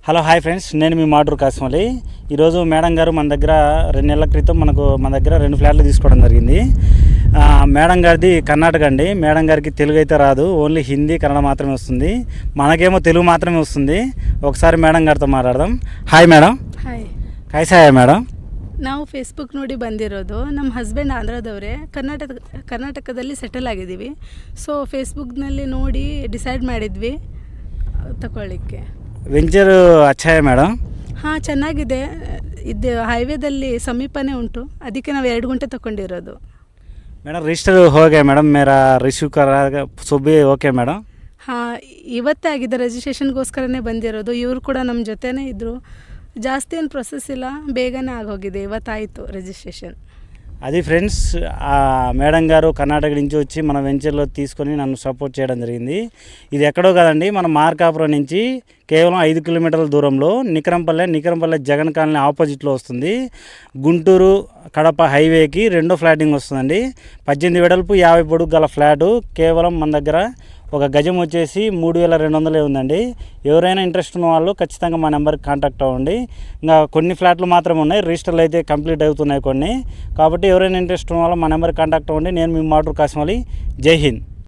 Hello hi friends, నేను మీ మాటూరు కాసిమలి. ఈరోజు madam గారు మన దగ్గర 2 నెలల క్రితం మన దగ్గర 2 ఫ్లాట్లు తీసుకోవడం జరిగింది. మేడం గారిది కర్ణాటక అండి. మేడం గారికి తెలుగు అయితే రాదు, ఓన్లీ హిందీ కన్నడ మాత్రమే వస్తుంది. మనకేమో తెలుగు మాత్రమే వస్తుంది. ఒకసారి మేడం గారితో మాట్లాడదాం. Hi madam. ಹಾಯ್. ಕೈಸಾ ಹೈ ಮೇಡಮ್? ನಾವು ಫೇಸ್ಬುಕ್ ನೋಡಿ ಬಂದಿರೋದು. ನಮ್ಮ ಹಸ್ಬೆಂಡ್ ಆಂಧ್ರದವರೇ, ಕರ್ನಾಟಕದಲ್ಲಿ ಸೆಟಲ್ ಆಗಿದ್ದೀವಿ. ಸೊ ಫೇಸ್ಬುಕ್ನಲ್ಲಿ ನೋಡಿ ಡಿಸೈಡ್ ಮಾಡಿದ್ವಿ ತಗೊಳ್ಳಿಕ್ಕೆ. ವೆಂಚರ್ ಅಚ್ಚಾ ಹೈ ಮೇಡಮ್? ಹಾಂ, ಚೆನ್ನಾಗಿದೆ. ಇದು ಹೈವೇದಲ್ಲಿ ಸಮೀಪನೇ ಉಂಟು, ಅದಕ್ಕೆ ನಾವು 2 ಗಂಟೆ ತಗೊಂಡಿರೋದು. ಮೇಡಮ್ ರಿಜಿಸ್ಟರ್ ಹೋಗಿ ಮೇಡಮ್, ಮೇರಾ ರಿಸೀವ್ ಕರ ಸುಬ್ಬಿ ಓಕೆ ಮೇಡಮ್? ಹಾಂ, ಇವತ್ತೇ ಆಗಿದೆ. ರಿಜಿಸ್ಟ್ರೇಷನ್ಗೋಸ್ಕರನೇ ಬಂದಿರೋದು. ಇವರು ಕೂಡ ನಮ್ಮ ಜೊತೆನೇ ಇದ್ದರು. ಜಾಸ್ತಿ ಏನು ಪ್ರೊಸೆಸ್ ಇಲ್ಲ, ಬೇಗನೆ ಆಗೋಗಿದೆ. ಇವತ್ತಾಯಿತು ರಿಜಿಸ್ಟ್ರೇಷನ್. అది ఫ్రెండ్స్, మేడం గారు కర్ణాటక నుంచి వచ్చి మన వెంచర్లో తీసుకొని నన్ను సపోర్ట్ చేయడం జరిగింది. ఇది ఎక్కడో కాదండి, మన మార్కాపురం నుంచి కేవలం 5 కిలోమీటర్ల దూరంలో నికరంపల్లె జగన్ కాలనీ ఆపోజిట్లో వస్తుంది. గుంటూరు కడప హైవేకి 2వ ఫ్లాటింగ్ వస్తుందండి. 18 వెడల్పు 50 పొడుగు గల ఫ్లాటు. కేవలం మన దగ్గర ఒక గజం వచ్చేసి 3200 ఉందండి. ఎవరైనా ఇంట్రెస్ట్ ఉన్న వాళ్ళు ఖచ్చితంగా మా నెంబర్కి కాంటాక్ట్ అవ్వండి. ఇంకా కొన్ని ఫ్లాట్లు మాత్రమే ఉన్నాయి, రిజిస్టర్లు అయితే కంప్లీట్ అవుతున్నాయి కొన్ని. కాబట్టి ఎవరైనా ఇంట్రెస్ట్ ఉన్న వాళ్ళు మా నెంబర్కి కాంటాక్ట్ అవ్వండి. నేను మీ మాటూరు కాసిమలి. జై హింద్.